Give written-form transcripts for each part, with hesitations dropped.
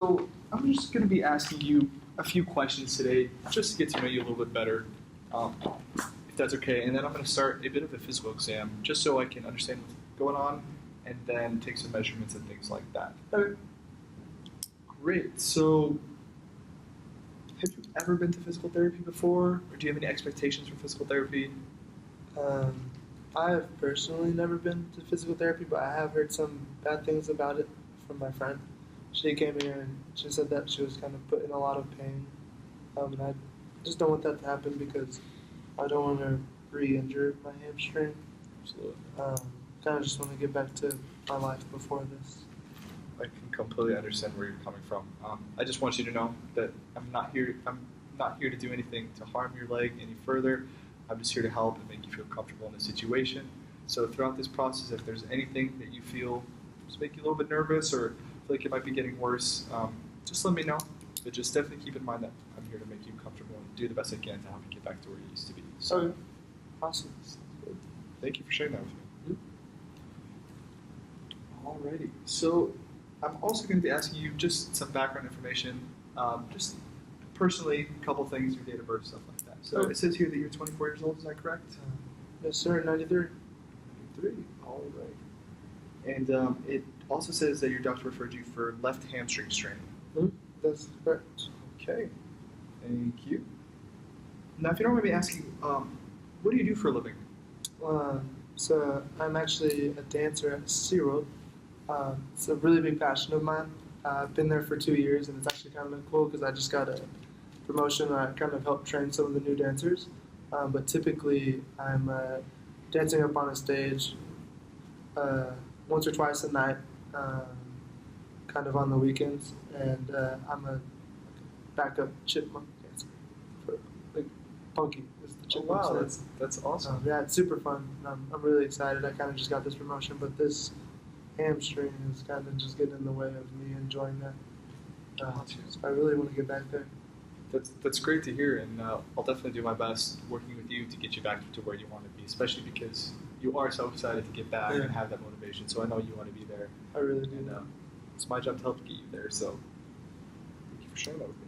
So I'm just going to be asking you a few questions today, just to get to know you a little bit better, if that's okay. And then I'm going to start a bit of a physical exam, just so I can understand what's going on, and then take some measurements and things like that. Okay. Great. So, have you ever been to physical therapy before, or do you have any expectations for physical therapy? I have personally never been to physical therapy, but I have heard some bad things about it from my friend. She came here and she said that she was kind of put in a lot of pain, and I just don't want that to happen because I don't want to re-injure my hamstring. Absolutely. Kind of just want to get back to my life before this. I can completely understand where you're coming from. I just want you to know that I'm not here to do anything to harm your leg any further. I'm just here to help and make you feel comfortable in the situation. So throughout this process, if there's anything that you feel just make you a little bit nervous or feel like it might be getting worse, just let me know. But just definitely keep in mind that I'm here to make you comfortable and do the best I can to help you get back to where you used to be. So, Okay. Awesome. thank you for sharing that with me. Alrighty. So I'm also going to be asking you just some background information, just personally, a couple things, your date of birth, stuff like that. So it says here that you're 24 years old. Is that correct? Yes, sir. 93. 93. All right. And it also says that your doctor referred you for left hamstring strain. That's correct. Okay. Thank you. Now, if you don't mind me asking, what do you do for a living? So I'm actually a dancer at SeaWorld. It's a really big passion of mine. I've been there for 2 years, and it's actually kind of cool because I just got a promotion where I kind of help train some of the new dancers. But typically, I'm dancing up on a stage once or twice a night, kind of on the weekends, and I'm a backup chipmunk dancer for like Punky is the chipmunk. Oh, wow, that's awesome. Yeah, it's super fun. I'm really excited. I kind of just got this promotion, but this hamstring is kind of just getting in the way of me enjoying that. So I really want to get back there. That's great to hear, and I'll definitely do my best working with you to get you back to where you want to be, especially because you are so excited to get back and have that motivation. So I know you want to be there. I really do. And it's my job to help get you there. So thank you for sharing that with me.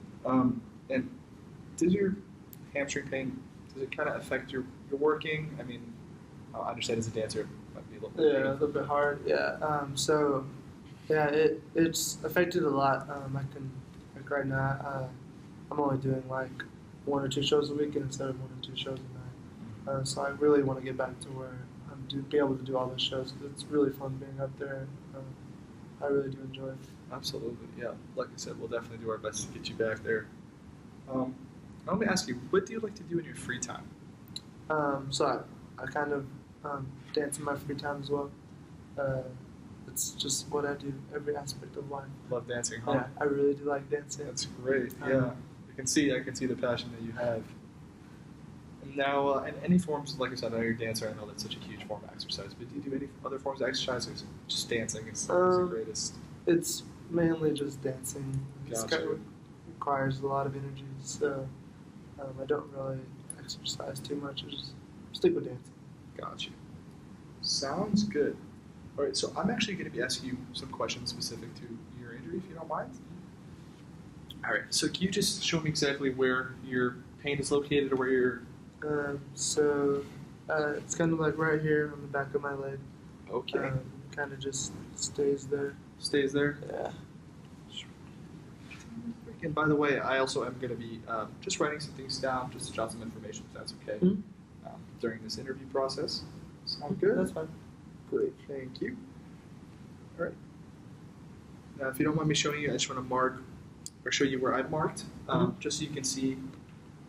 And does your hamstring pain, does it kind of affect your working? I mean, I understand as a dancer it might be a little bit a little bit hard. It's affected a lot. Like right now, I'm only doing like 1 or 2 shows a week instead of 1 or 2 shows a night. So I really want to get back to where be able to do all those shows. It's really fun being up there. I really do enjoy it. Absolutely, yeah. Like I said, we'll definitely do our best to get you back there. Let me ask you, what do you like to do in your free time? So I kind of dance in my free time as well. It's just what I do, every aspect of life. Love dancing, huh? Yeah, I really do like dancing. That's great, yeah. I can see the passion that you have. And now, in any forms, like I said, I know you're a dancer, I know that's such a huge form of exercise, but do you do any other forms of exercise, or is it just dancing is the greatest? It's mainly just dancing. It Gotcha. kind of requires a lot of energy, so I don't really exercise too much. I just stick with dancing. Gotcha. Sounds good. All right, so I'm actually going to be asking you some questions specific to your injury, if you don't mind. All right, so can you just show me exactly where your pain is located or where you're... It's kind of like right here on the back of my leg. Okay. Kind of just stays there. Stays there? Yeah. And by the way, I also am going to be just writing some things down, just to jot some information, if that's okay, during this interview process. Sound good? That's fine. Great, thank you. All right. Now, if you don't mind me showing you, I just want to mark or show you where I've marked, just so you can see.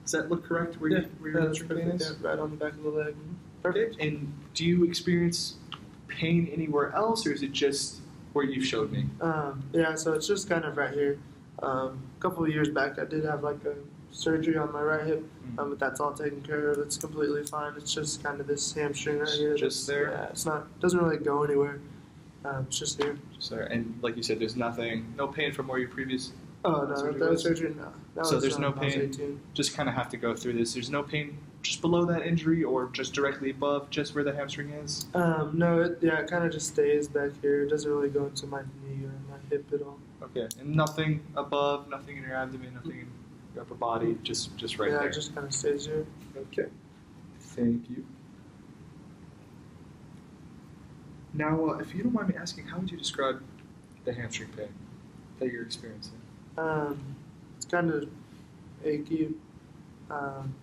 Does that look correct? Where your hamstring pain is? Yeah, right on the back of the leg. Perfect. And do you experience pain anywhere else, or is it just where you've showed me? Yeah, so it's just kind of right here. A couple of years back, I did have like a surgery on my right hip, but that's all taken care of. It's completely fine. It's just kind of this hamstring right here. Just there? Yeah, it's not. Doesn't really go anywhere. It's just here. Just there. And like you said, there's no pain from where your previous surgery? No. So there's no pain. Just kind of have to go through this. There's no pain just below that injury, or just directly above, just where the hamstring is. No. It kind of just stays back here. It doesn't really go into my knee or my hip at all. Okay, and nothing above, nothing in your abdomen, nothing in your upper body, just right Yeah, there. it just kind of stays here. Okay, thank you. Now, if you don't mind me asking, how would you describe the hamstring pain that you're experiencing? It's kind of achy. Um,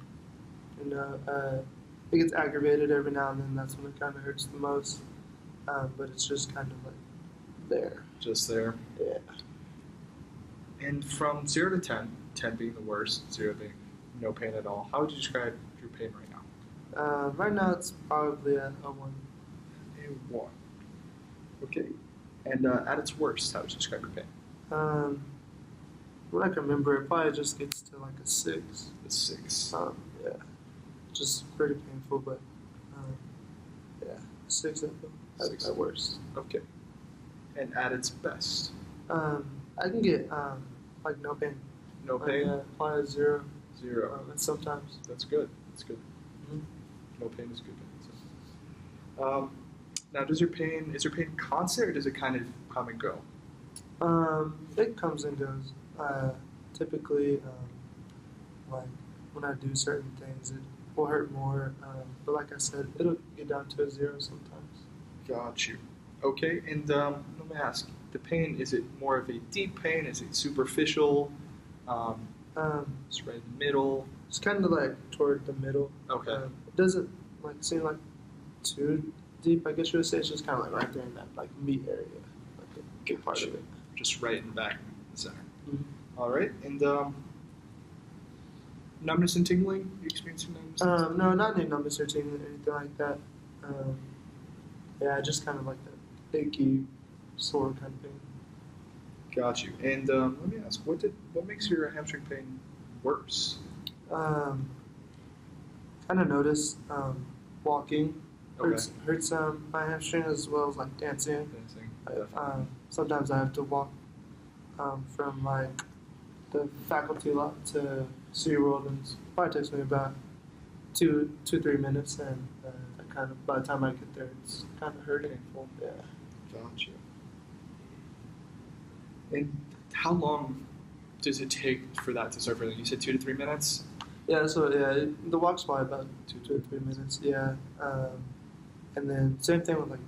it gets aggravated every now and then. That's when it kind of hurts the most. But it's just kind of like there. Just there. Yeah. And from 0 to 10, 10 being the worst, 0 being no pain at all, how would you describe your pain right now? Right now it's probably a 1. A 1. Okay. And at its worst, how would you describe your pain? What I can remember, it probably just gets to like a 6. A 6. Yeah. Just pretty painful, but yeah, 6 at worst. Okay. And at its best? I can get like no pain. No pain? Probably 0. 0. And sometimes. That's good. That's good. Mm-hmm. No pain is good pain. So. Now, is your pain constant, or does it kind of come and go? It comes and goes. Typically, like when I do certain things, it will hurt more. But like I said, it'll get down to a 0 sometimes. Got you. Okay, and let me ask, the pain, is it more of a deep pain? Is it superficial? It's right in the middle? It's kind of like toward the middle. Okay. It doesn't like seem like too deep, I guess you would say. It's just kind of like right there in that like meat area, like the good part of it. Just right in the back, the center. Mm-hmm. All right, and numbness and tingling? You experiencing numbness? No, not any numbness or tingling or anything like that. Yeah, just kind of like that achy, sore kind of pain. Got you. And let me ask, what makes your hamstring pain worse? Kind of notice walking hurts my hamstring as well as like dancing. Sometimes I have to walk from like the faculty lot to SeaWorld, and it probably takes me about 2-3 minutes, and by the time I get there, it's kind of hurting. Painful. Yeah. Gotcha. And how long does it take for that to start feeling? You said 2 to 3 minutes? Yeah, so the walk's probably about 2 to 3 minutes, yeah. And then same thing with like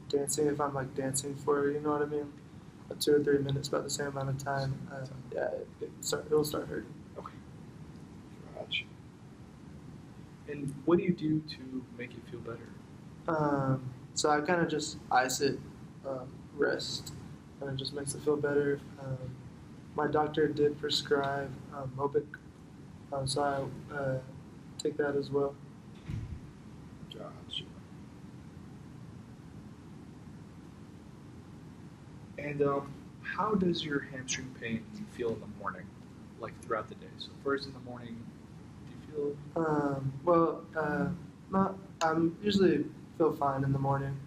dancing, if I'm like dancing for, you know what I mean? 2 or 3 minutes, about the same amount of time, yeah, it'll start hurting. Okay. Gotcha. And what do you do to make it feel better? So I kind of just ice it, rest, and it just makes it feel better. My doctor did prescribe Mobic, so I take that as well. Gotcha. And how does your hamstring pain feel in the morning, like throughout the day? So first in the morning, do you feel? I'm usually feel fine in the morning.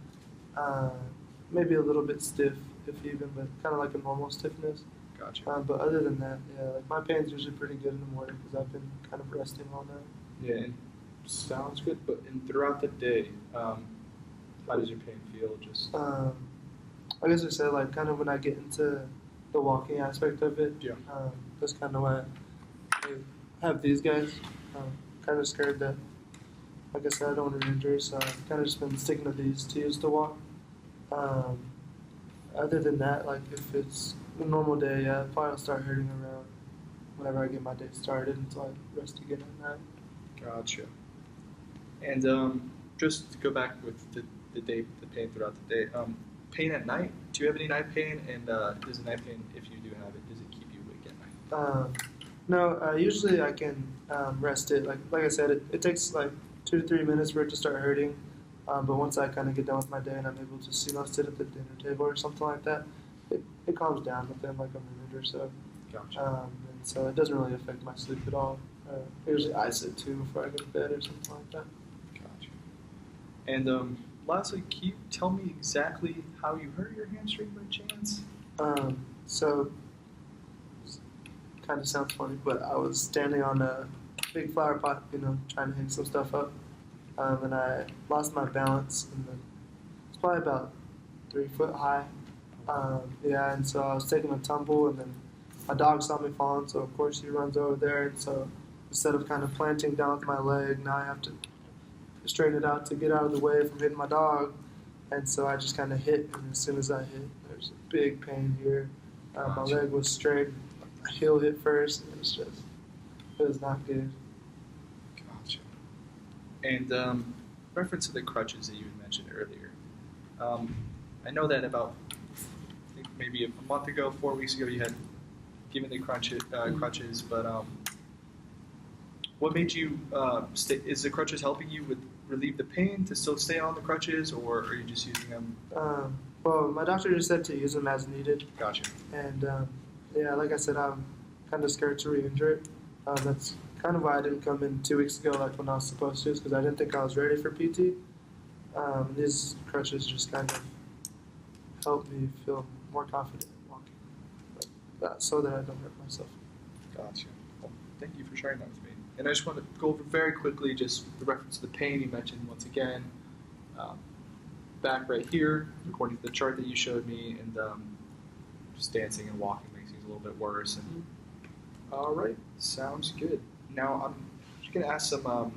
Maybe a little bit stiff, if even, but kind of like a normal stiffness. Gotcha. But other than that, yeah, like my pain's usually pretty good in the morning because I've been kind of resting all night. Yeah, and sounds good. But throughout the day, how does your pain feel? Just I guess I said like kind of when I get into the walking aspect of it. Yeah. That's kind of why I have these guys. Kind of scared that, like I said, I don't want to injure, so I've kind of just been sticking to these to use to walk. Other than that, like if it's a normal day, yeah, probably will start hurting around whenever I get my day started until I rest again at night. Gotcha. And just to go back with the pain throughout the day, pain at night, do you have any night pain? And does the night pain, if you do have it, does it keep you awake at night? No, usually I can rest it. Like I said, it takes like 2 to 3 minutes for it to start hurting. But once I kind of get done with my day and I'm able to sit at the dinner table or something like that, it calms down within like a minute or so. Gotcha. And so it doesn't really affect my sleep at all. I usually ice it too before I go to bed or something like that. Gotcha. And lastly, can you tell me exactly how you hurt your hamstring by chance? So, kind of sounds funny, but I was standing on a big flower pot, trying to hang some stuff up, and I lost my balance, and then it's probably about 3 foot high, Yeah, and so I was taking a tumble, and then my dog saw me falling, so of course he runs over there, and so instead of kind of planting down with my leg, now I have to straighten it out to get out of the way from hitting my dog, and so I just kind of hit, and as soon as I hit, there's a big pain here. My leg was straight, my heel hit first, and it was not good. Gotcha. And reference to the crutches that you had mentioned earlier. I know that about I think maybe a month ago, 4 weeks ago, you had given the crutches, but what made you stay? Is the crutches helping you with relieve the pain to still stay on the crutches, or are you just using them? Well, my doctor just said to use them as needed. Gotcha. And yeah, like I said, I'm kind of scared to re-injure it. That's kind of why I didn't come in 2 weeks ago, like when I was supposed to, because I didn't think I was ready for PT. These crutches just kind of help me feel more confident in walking, so that I don't hurt myself. Gotcha. Well, thank you for sharing that with me. And I just want to go over very quickly just the reference to the pain you mentioned once again. Back right here, according to the chart that you showed me, and just dancing and walking makes things a little bit worse. And all right, sounds good. Now I'm just going to ask some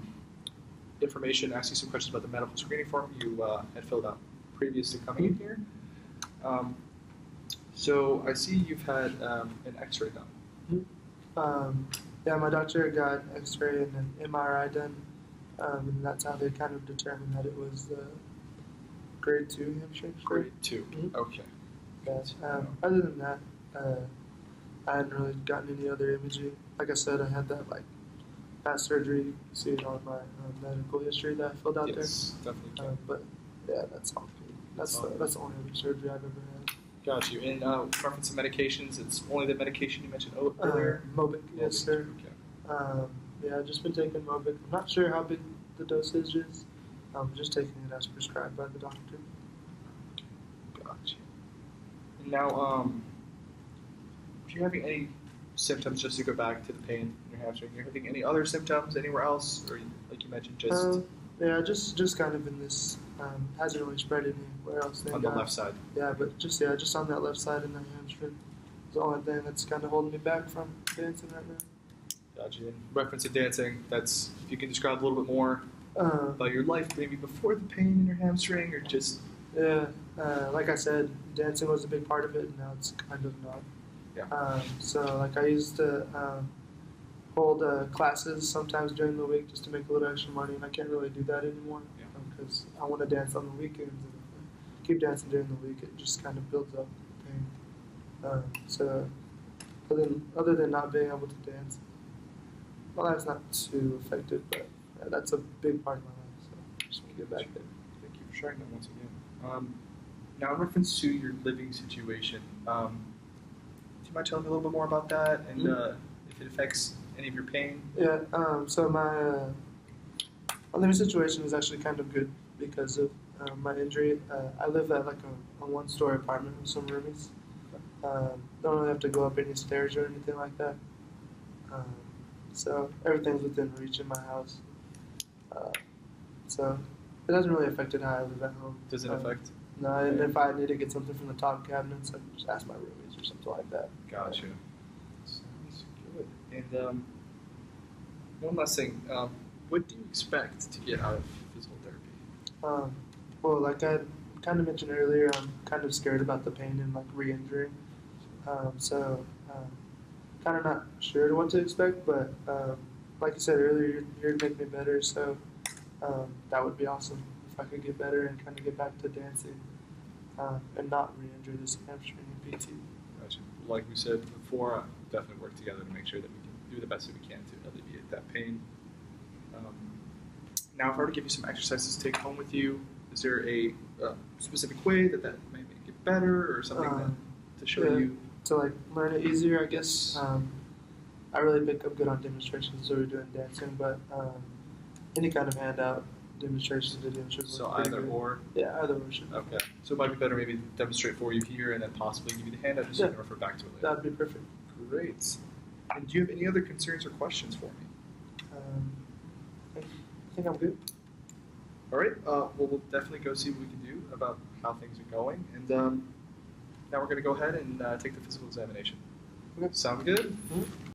information, ask you some questions about the medical screening form you had filled out previous to coming in here. So I see you've had an X-ray done. Yeah, my doctor got X-ray and an MRI done, and that's how they kind of determined that it was grade 2 hamstring. Grade 2. Mm-hmm. Okay. Yeah. Other than that, I hadn't really gotten any other imaging. Like I said, I had that past surgery. You see it on my medical history that I filled out Yes, definitely can. but yeah, that's all good. That's the only other surgery I've ever had. Got you. And reference to medications, it's only the medication you mentioned earlier? Mobic, yes, sir. Okay. Yeah, I've just been taking Mobic. I'm not sure how big the dosage is. I'm just taking it as prescribed by the doctor. Gotcha. And now, if you're having any symptoms, just to go back to the pain in your hamstring, you're having any other symptoms anywhere else, or like you mentioned, just yeah, just kind of in this. Hasn't really spread anywhere else. on the left side? Yeah, but just on that left side in the hamstring. It's the only thing that's kind of holding me back from dancing right now. Gotcha. In reference to dancing, that's if you can describe a little bit more about your life, maybe before the pain in your hamstring, or just yeah. Like I said, dancing was a big part of it, and now it's kind of not. Yeah. So like I used to hold classes sometimes during the week just to make a little extra money, and I can't really do that anymore because I want to dance on the weekends. And if I keep dancing during the week, it just kind of builds up pain. So other than not being able to dance, my life's not too affected, but that's a big part of my life. So I just want to get back there. Thank you for sharing that once again. Now, in reference to your living situation, do you mind telling me a little bit more about that and if it affects any of your pain? Yeah, so my living situation is actually kind of good because of my injury. I live at a one-story apartment with some roomies. Don't really have to go up any stairs or anything like that. So everything's within reach in my house. So it doesn't really affect how I live at home. Does it affect? No, and if I need to get something from the top cabinets, I can just ask my roomies or something like that. Gotcha. Sounds good. And one last thing, what do you expect to get out of physical therapy? Well, like I kind of mentioned earlier, I'm kind of scared about the pain and re-injuring. So kind of not sure what to expect, but like you said earlier, you're here to make me better, so that would be awesome if I could get better and kind of get back to dancing and not re-injure this hamstring in PT. Gotcha. Like we said before, definitely work together to make sure that we can do the best that we can to alleviate that pain. Now, if I were to give you some exercises to take home with you, is there a specific way that might make it better, or something to show you? To learn it easier, I guess. I really pick up good on demonstrations, so we're doing dancing, but any kind of handout demonstrations to demonstrate. So either or? Yeah, either or should. Okay. So it might be better maybe to demonstrate for you here and then possibly give you the handout just so you can refer back to it later. That'd be perfect. Great. And do you have any other concerns or questions for me? I think I'm good. All right. Well, we'll definitely go see what we can do about how things are going. And now we're going to go ahead and take the physical examination. Okay. Sound good? Mhm.